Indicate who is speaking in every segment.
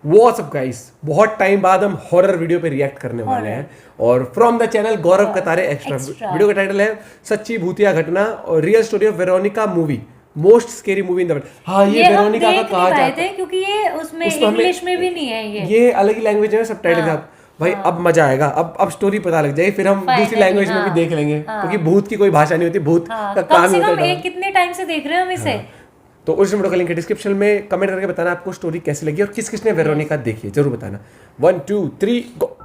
Speaker 1: What's up guys, बहुत time बाद हम हॉरर वीडियो पे रिएक्ट करने वाले हैं और फ्रॉम द चैनल गौरव कतारे एक्स्ट्रा। वीडियो का टाइटल है सच्ची भूतिया घटना और real story of Veronica movie, most scary movie in the world. हाँ, ये वेरोनिका का कहा जाता है
Speaker 2: क्योंकि ये उसमें इंग्लिश में भी नहीं है, ये अलग
Speaker 1: ही लैंग्वेज में सबटाइटल था। भाई अब मजा आएगा, अब स्टोरी पता लग जाएगी, फिर हम दूसरी लैंग्वेज में भी देख लेंगे क्योंकि भूत की कोई भाषा नहीं होती, भूत का काम ही होता है।
Speaker 2: कितने टाइम से देख रहे हैं हम इसे।
Speaker 1: तो उस वीडियो का लिंक है डिस्क्रिप्शन में, कमेंट करके बताना आपको स्टोरी कैसी लगी और किस किसने वेरोनिका देखी है, जरूर बताना। 1 2 3 गो।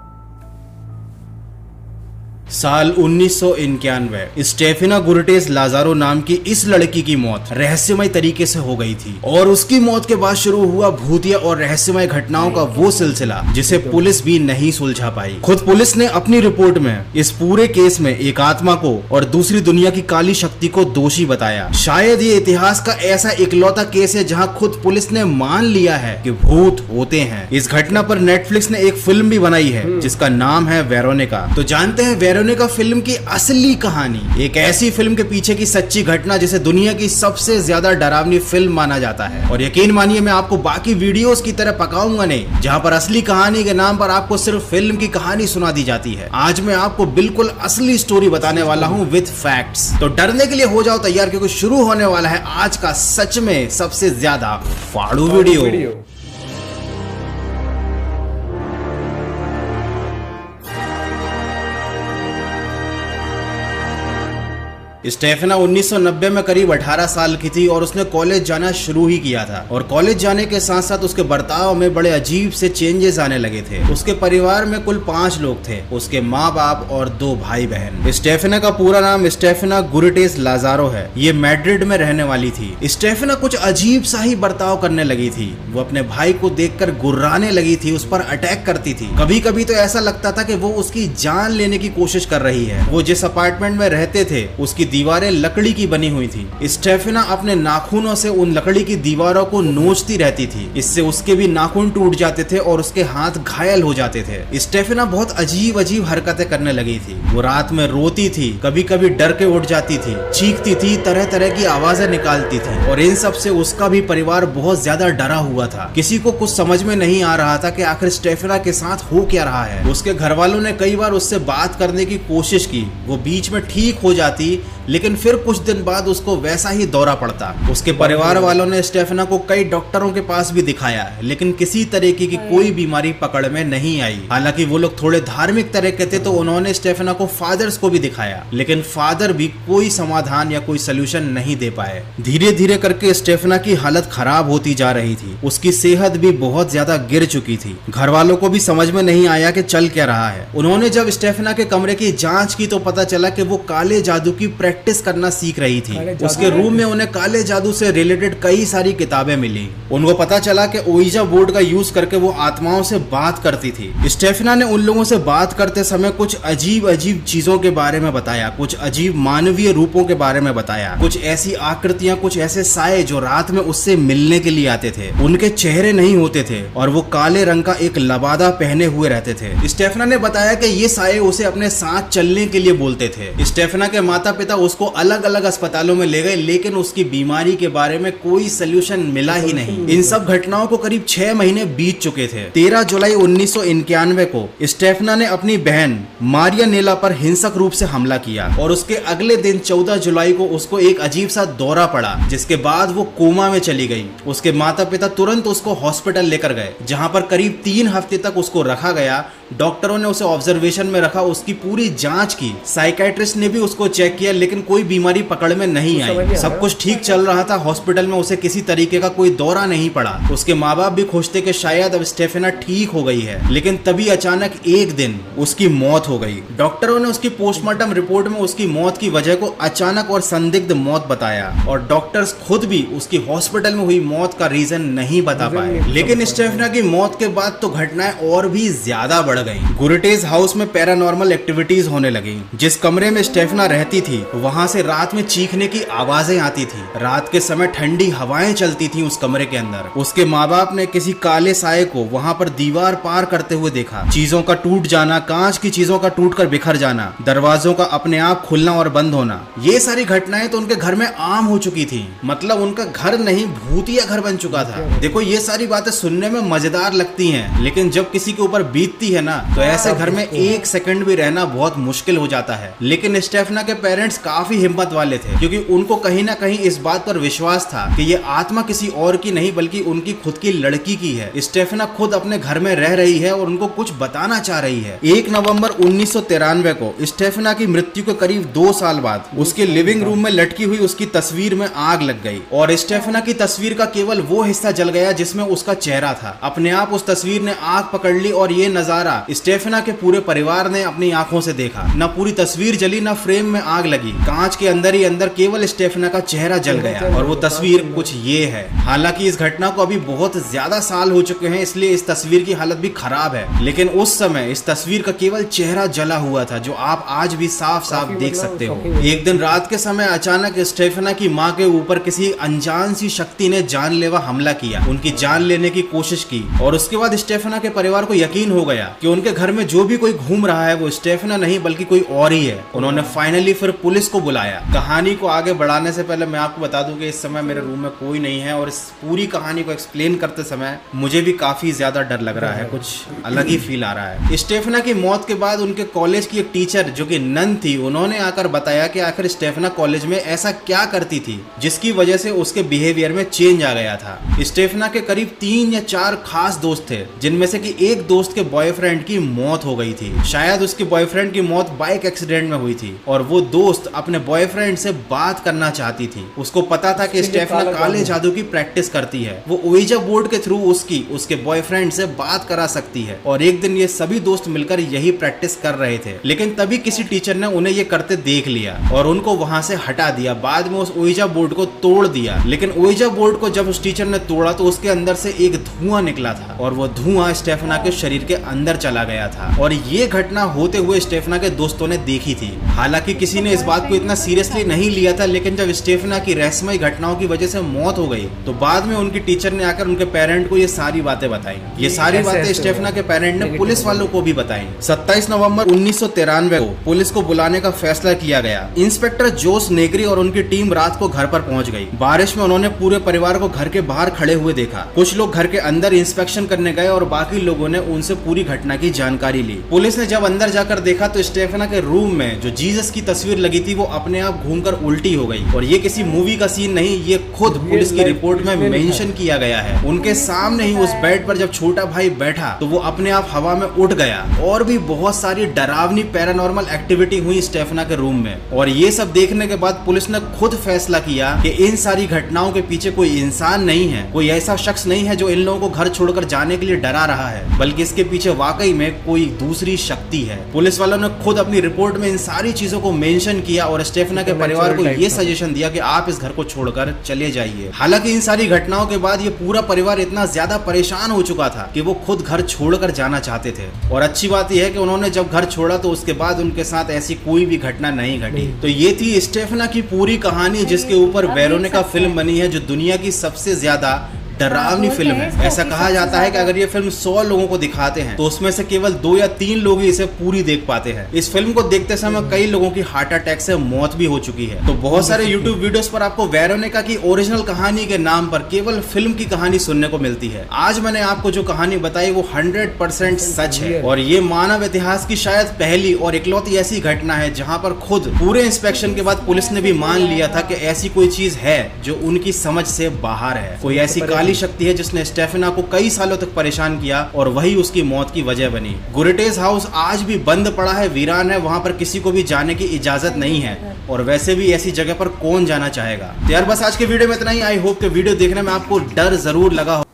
Speaker 3: साल 1991 स्टेफिना गुर्टेस लाजारो नाम की इस लड़की की मौत रहस्यमय तरीके से हो गई थी और उसकी मौत के बाद शुरू हुआ भूतिया और रहस्यमय घटनाओं का वो सिलसिला जिसे पुलिस भी नहीं सुलझा पाई। खुद पुलिस ने अपनी रिपोर्ट में इस पूरे केस में एक आत्मा को और दूसरी दुनिया की काली शक्ति को दोषी बताया। शायद ये इतिहास का ऐसा इकलौता केस है जहां खुद पुलिस ने मान लिया है कि भूत होते हैं। इस घटना पर नेटफ्लिक्स ने एक फिल्म भी बनाई है जिसका नाम है वेरोनिका। तो जानते हैं वेरोनिका फिल्म की असली कहानी, एक ऐसी फिल्म के पीछे की सच्ची घटना जिसे दुनिया की सबसे ज्यादा डरावनी फिल्म माना जाता है। और यकीन मानिए मैं आपको बाकी वीडियोस की तरह पकाऊंगा नहीं जहां पर असली कहानी के नाम पर आपको सिर्फ फिल्म की कहानी सुना दी जाती है। आज मैं आपको बिल्कुल असली स्टोरी बताने वाला हूं विद फैक्ट्स। तो डरने के लिए हो जाओ तैयार क्योंकि शुरू होने वाला है आज का सच में सबसे ज्यादा फाड़ू वीडियो। स्टेफिना 1990 में करीब 18 साल की थी और उसने कॉलेज जाना शुरू ही किया था और कॉलेज जाने के साथ साथ उसके बर्ताव में बड़े अजीब से चेंजेस आने लगे थे। उसके परिवार में कुल 5 लोग थे, उसके माँ बाप और 2 भाई बहन। स्टेफिना का पूरा नाम स्टेफिना गुर्टेस लाजारो है। ये मैड्रिड में रहने वाली थी। स्टेफिना कुछ अजीब सा ही बर्ताव करने लगी थी। वो अपने भाई को देखकर गुर्राने लगी थी, उस पर अटैक करती थी। कभी कभी तो ऐसा लगता था कि वो उसकी जान लेने की कोशिश कर रही है। वो जिस अपार्टमेंट में रहते थे उसकी दीवारें लकड़ी की बनी हुई थी। स्टेफिना अपने नाखूनों से उन लकड़ी की दीवारों को नोचती रहती थी। इससे उसके भी नाखून टूट जाते थे और उसके हाथ घायल हो जाते थे। स्टेफिना बहुत अजीब अजीब हरकतें करने लगी थी। वो रात में रोती थी, कभी कभी डर के उठ जाती थी, चीखती थी, तरह तरह की आवाजें निकालती थी और इन सब से उसका भी परिवार बहुत ज्यादा डरा हुआ था। किसी को कुछ समझ में नहीं आ रहा था कि आखिर स्टेफिना के साथ हो क्या रहा है। उसके घर वालों ने कई बार उससे बात करने की कोशिश की। वो बीच में ठीक हो जाती लेकिन फिर कुछ दिन बाद उसको वैसा ही दौरा पड़ता। उसके परिवार वालों ने स्टेफिना को कई डॉक्टरों के पास भी दिखाया लेकिन किसी तरीके की कोई बीमारी पकड़ में नहीं आई। हालांकि वो लोग थोड़े धार्मिक तरह के थे तो उन्होंने स्टेफिना को फादर्स को भी दिखाया लेकिन फादर भी कोई समाधान या कोई सोल्यूशन नहीं दे पाए। धीरे धीरे करके स्टेफिना की हालत खराब होती जा रही थी। उसकी सेहत भी बहुत ज्यादा गिर चुकी थी। घर वालों को भी समझ में नहीं आया कि चल क्या रहा है। उन्होंने जब स्टेफिना के कमरे की जांच की तो पता चला कि वो काले जादू की प्रैक्टिस करना सीख रही थी। उसके रूम में उन्हें काले जादू से रिलेटेड कई सारी किताबें मिली। उनको पता चला कि ओइजा बोर्ड का यूज करके वो आत्माओं से बात करती थी। स्टेफिना ने उन लोगों से बात करते समय कुछ अजीब अजीब चीजों के बारे में बताया, कुछ अजीब मानवीय रूपों के बारे में बताया, कुछ ऐसी आकृतियां, कुछ ऐसे साए जो रात में उससे मिलने के लिए आते थे। उनके चेहरे नहीं होते थे और वो काले रंग का एक लबादा पहने हुए रहते थे। स्टेफिना ने बताया कि ये साए उसे अपने साथ चलने के लिए बोलते थे। स्टेफिना के माता पिता उसको अलग अलग अस्पतालों में ले गए लेकिन उसकी बीमारी के बारे में कोई सलूशन मिला ही नहीं। इन सब घटनाओं को करीब 6 महीने बीत चुके थे। 13 जुलाई 1991 को स्टेफिना ने अपनी बहन मारिया नेला पर हिंसक रूप से हमला किया और उसके अगले दिन 14 जुलाई को उसको एक अजीब सा दौरा पड़ा जिसके बाद वो कोमा में चली गई। उसके माता पिता तुरंत उसको हॉस्पिटल लेकर गए जहां पर करीब 3 हफ्ते तक उसको रखा गया। डॉक्टरों ने उसे ऑब्जर्वेशन में रखा, उसकी पूरी जांच की। साइकेट्रिस्ट ने भी उसको चेक किया लेकिन कोई बीमारी पकड़ में नहीं आई। सब कुछ ठीक चल रहा था। हॉस्पिटल में उसे किसी तरीके का कोई दौरा नहीं पड़ा। उसके माँ बाप भी खुश थे कि शायद अब स्टेफिना ठीक हो गई है लेकिन तभी अचानक एक दिन उसकी मौत हो गई। डॉक्टरों ने उसकी पोस्टमार्टम रिपोर्ट में उसकी मौत की वजह को अचानक और संदिग्ध मौत बताया और डॉक्टर्स खुद भी उसकी हॉस्पिटल में हुई मौत का रीजन नहीं बता पाए। लेकिन स्टेफिना की मौत के बाद तो घटनाएं और भी ज्यादा बढ़ बढ़ गई। गुरेटेज हाउस में पैरानॉर्मल एक्टिविटीज होने लगी। जिस कमरे में स्टेफना रहती थी वहां से रात में चीखने की आवाजें आती थी। रात के समय ठंडी हवाएं चलती थी उस कमरे के अंदर। उसके माँ बाप ने किसी काले साये को वहां पर दीवार पार करते हुए देखा। चीजों का टूट जाना, कांच की चीजों का टूटकर बिखर जाना, दरवाजों का अपने आप खुलना और बंद होना, ये सारी घटनाएं तो उनके घर में आम हो चुकी थी। मतलब उनका घर नहीं, भूतिया घर बन चुका था। देखो, ये सारी बातें सुनने में मजेदार लगती हैं, लेकिन जब किसी के ऊपर बीतती है ना, तो ऐसे घर में एक सेकंड भी रहना बहुत मुश्किल हो जाता है। लेकिन स्टेफना के पेरेंट्स काफी हिम्मत वाले थे, क्योंकि उनको कहीं ना कहीं इस बात पर विश्वास था कि ये आत्मा किसी और की नहीं बल्कि उनकी खुद की लड़की की है। स्टेफना खुद अपने घर में रह रही है और उनको कुछ बताना चाह रही है। 1 नवंबर 1993 को स्टेफना की मृत्यु के करीब 2 साल बाद उसके लिविंग रूम में लटकी हुई उसकी तस्वीर में आग लग गई और स्टेफना की तस्वीर का केवल वो हिस्सा जल गया जिसमें उसका चेहरा था। अपने आप उस तस्वीर ने आग पकड़ ली और ये नजारा स्टेफना के पूरे परिवार ने अपनी आंखों से देखा। न पूरी तस्वीर जली, न फ्रेम में आग लगी, कांच के अंदर ही अंदर केवल स्टेफना का चेहरा जल गया और वो तस्वीर कुछ ये है। हालांकि इस घटना को अभी बहुत ज्यादा साल हो चुके हैं, इसलिए इस तस्वीर की हालत भी खराब है, लेकिन उस समय इस तस्वीर का केवल चेहरा जला हुआ था, जो आप आज भी साफ साफ देख सकते हो। एक दिन रात के समय अचानक स्टेफना की माँ के ऊपर किसी अनजान सी शक्ति ने जानलेवा हमला किया, उनकी जान लेने की कोशिश की और उसके बाद स्टेफना के परिवार को यकीन हो गया कि उनके घर में जो भी कोई घूम रहा है वो स्टेफना नहीं बल्कि कोई और ही है। उन्होंने फाइनली फिर पुलिस को बुलाया। कहानी को आगे बढ़ाने से पहले मैं आपको बता दूं कि इस समय मेरे रूम में कोई नहीं है और इस पूरी कहानी को एक्सप्लेन करते समय मुझे भी काफी ज्यादा डर लग रहा है, कुछ अलग ही फील आ रहा है। स्टेफना की मौत के बाद उनके कॉलेज की एक टीचर जो कि नन थी, उन्होंने आकर बताया कि आखिर स्टेफना कॉलेज में ऐसा क्या करती थी जिसकी वजह से उसके बिहेवियर में चेंज आ गया था। स्टेफना के करीब 3 या 4 खास दोस्त थे, जिनमें से कि एक दोस्त के बॉयफ्रेंड की मौत हो गई थी। शायद उसके बॉयफ्रेंड की मौत बाइक एक्सीडेंट में हुई थी और वो दोस्त अपने बॉयफ्रेंड से बात करना चाहती थी। उसको पता था कि स्टेफना काले जादू की प्रैक्टिस करती है, वो ओइजा बोर्ड के थ्रू उसके बॉयफ्रेंड से बात करा सकती है और एक दिन ये सभी दोस्त मिलकर यही प्रैक्टिस कर रहे थे। लेकिन तभी किसी टीचर ने उन्हें ये करते देख लिया और उनको वहां से हटा दिया। बाद में उस ओइजा बोर्ड को तोड़ दिया, लेकिन ओइजा बोर्ड को जब उस टीचर ने तोड़ा तो उसके अंदर से एक धुआं निकला था और वो धुआं स्टेफना के शरीर के अंदर चला गया था और ये घटना होते हुए स्टेफना के दोस्तों ने देखी थी। हालांकि किसी ने इस बात को इतना सीरियसली नहीं लिया था, लेकिन जब स्टेफना की रहस्यमय घटनाओं की वजह से मौत हो गई तो बाद में उनकी टीचर ने आकर उनके पेरेंट को ये सारी बातें बताई। ये सारी बातें स्टेफना के पेरेंट ने पुलिस वालों को भी बताई। 27 नवंबर 1993 को पुलिस को बुलाने का फैसला किया गया। इंस्पेक्टर जोस नेग्री और उनकी टीम रात को घर पर पहुंच गई। बारिश में उन्होंने पूरे परिवार को घर के बाहर खड़े हुए देखा। कुछ लोग घर के अंदर इंस्पेक्शन करने गए और बाकी लोगों ने उनसे पूरी घटना की जानकारी ली। पुलिस ने जब अंदर जाकर देखा तो स्टेफना के रूम में जो जीसस की तस्वीर लगी थी वो अपने आप घूमकर उल्टी हो गई और ये किसी मूवी का सीन नहीं, ये खुद पुलिस की रिपोर्ट में मेंशन किया गया है। उनके सामने ही उस बेड पर जब छोटा भाई बैठा तो वो अपने आप हवा में उठ गया और भी बहुत सारी डरावनी पैरानॉर्मल एक्टिविटी हुई स्टेफना के रूम में। और ये सब देखने के बाद पुलिस ने खुद फैसला किया कि इन सारी घटनाओं के पीछे कोई इंसान नहीं है, कोई ऐसा शख्स नहीं है जो इन लोगों को घर छोड़कर जाने के लिए डरा रहा है, बल्कि इसके पीछे वाकई में कोई दूसरी शक्ति है। पुलिस वालों ने खुद अपनी रिपोर्ट में इन सारी चीजों को मेंशन किया और स्टेफना के परिवार को ये सजेशन दिया कि आप इस घर को छोड़कर चले जाइए। हालांकि इन सारी घटनाओं के बाद ये पूरा परिवार इतना ज्यादा परेशान हो चुका था कि वो खुद घर छोड़कर जाना चाहते थे। और अच्छी बात यह है कि उन्होंने जब घर छोड़ा तो उसके बाद उनके साथ ऐसी कोई भी घटना नहीं घटी। तो ये थी स्टेफना की पूरी कहानी, जिसके ऊपर वेरोनिका फिल्म बनी है, जो दुनिया की सबसे ज्यादा डरावनी फिल्म है। ऐसा कहा जाता है कि अगर ये फिल्म 100 लोगों को दिखाते हैं तो उसमें से केवल 2 या 3 लोग ही इसे पूरी देख पाते हैं। इस फिल्म को देखते समय कई लोगों की हार्ट अटैक से मौत भी हो चुकी है। तो बहुत सारे YouTube वीडियोस पर आपको वेरोनिका की ओरिजिनल कहानी के नाम पर केवल फिल्म की कहानी सुनने को मिलती है। आज मैंने आपको जो कहानी बताई वो 100% सच है और ये मानव इतिहास की शायद पहली और इकलौती ऐसी घटना है जहाँ पर खुद पूरे इंस्पेक्शन के बाद पुलिस ने भी मान लिया था कि ऐसी कोई चीज है जो उनकी समझ से बाहर है। कोई ऐसी काली शक्ति है जिसने स्टेफना को कई सालों तक परेशान किया और वही उसकी मौत की वजह बनी। गुरेटेज हाउस आज भी बंद पड़ा है, वीरान है, वहां पर किसी को भी जाने की इजाजत नहीं है और वैसे भी ऐसी जगह पर कौन जाना चाहेगा। तो यार बस आज के वीडियो में इतना ही। आई होप कि वीडियो देखने में आपको डर जरूर लगा हो।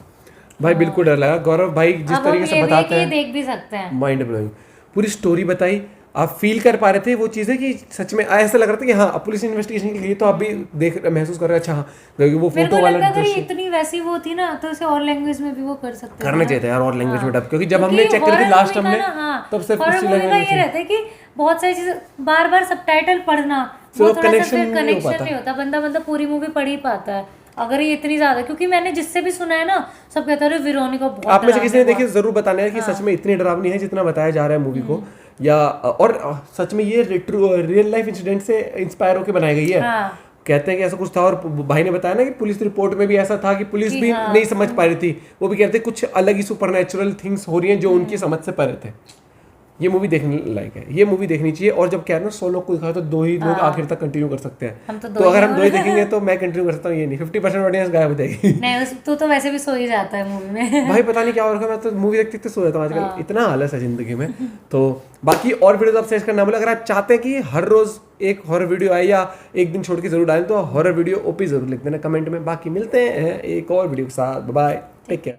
Speaker 1: भाई बिल्कुल डर लगा। गौरव भाई जिस तरीके से बताते हैं
Speaker 2: देख भी सकते हैं,
Speaker 1: माइंड ब्लोइंग। पूरी स्टोरी बताई, आप फील कर पा रहे थे वो चीजें कि सच में ऐसा लग रहा था कि हाँ पुलिस इन्वेस्टिगेशन के लिए तो आप भी देख महसूस कर रहे हैं। अच्छा हाँ वो
Speaker 2: मेरे
Speaker 1: फोटो
Speaker 2: को
Speaker 1: वाला
Speaker 2: लगता है अगर
Speaker 1: दृश्य
Speaker 2: इतनी वैसी वो थी ना तो इसे और लैंग्वेज में भी वो कर सकते हैं
Speaker 1: करना चाहिए था यार और लैंग्वेज में डब, क्योंकि जब
Speaker 2: क्योंकि
Speaker 1: हमने चेक करी थी
Speaker 2: horror
Speaker 1: लास्ट
Speaker 2: movie का
Speaker 1: हमने
Speaker 2: ना, हाँ,
Speaker 1: तब सिर्फ
Speaker 2: horror
Speaker 1: उसी
Speaker 2: movie का
Speaker 1: लैंग्वेज
Speaker 2: ये रहता है कि बहुत सारी चीजें बार बार सबटाइटल पढ़ना
Speaker 1: वो
Speaker 2: वो थोड़ा सा
Speaker 1: connection
Speaker 2: फिर
Speaker 1: नहीं हो
Speaker 2: कनेक्शन
Speaker 1: पाता।
Speaker 2: नहीं होता, बंदा मतलब पूरी मूवी पढ़ ही पाता है अगर ये इतनी ज्यादा, क्योंकि मैंने जिससे भी सुना है ना सब कहते हैं वेरोनिका बहुत
Speaker 1: आप में से किसी ने
Speaker 2: डरावनी
Speaker 1: देखिए जरूर बताना है कि सच में इतनी डरावनी है जितना बताया जा रहा है मूवी को, या और सच में ये रियल लाइफ इंसिडेंट से इंस्पायर होकर बनाई गई है।
Speaker 2: हाँ।
Speaker 1: कहते हैं कि ऐसा कुछ था, और भाई ने बताया ना कि पुलिस रिपोर्ट में भी ऐसा था कि पुलिस भी नहीं समझ पा रही थी, वो भी कहते कुछ अलग ही सुपरनैचुरल थिंग्स हो रही हैं जो उनकी समझ से परे थे। ये मूवी देखने लायक है, ये मूवी देखनी चाहिए। और जब क्या है ना 100 लोग को दिखाओ तो 2 ही लोग आखिर तक कंटिन्यू कर सकते हैं,
Speaker 2: हम
Speaker 1: तो अगर हम 2 ही देखेंगे तो मैं कंटिन्यू कर सकता हूँ, ये नहीं 50% ऑडियंस गायब हो जाएगी।
Speaker 2: नहीं तू तो वैसे भी सो ही जाता है मूवी में।
Speaker 1: भाई पता नहीं क्या हो रखा है, मैं तो मूवी देखते देखते सो जाता हूँ आजकल, इतना आलस है जिंदगी में। तो बाकी और वीडियोस आप सर्च करना बोले, अगर आप चाहते हैं कि हर रोज एक हॉरर वीडियो आए या एक दिन छोड़ के जरूर डालें तो हॉरर वीडियो ओपी जरूर लिख देना कमेंट में। बाकी मिलते हैं एक और वीडियो के साथ, बाय, टेक केयर।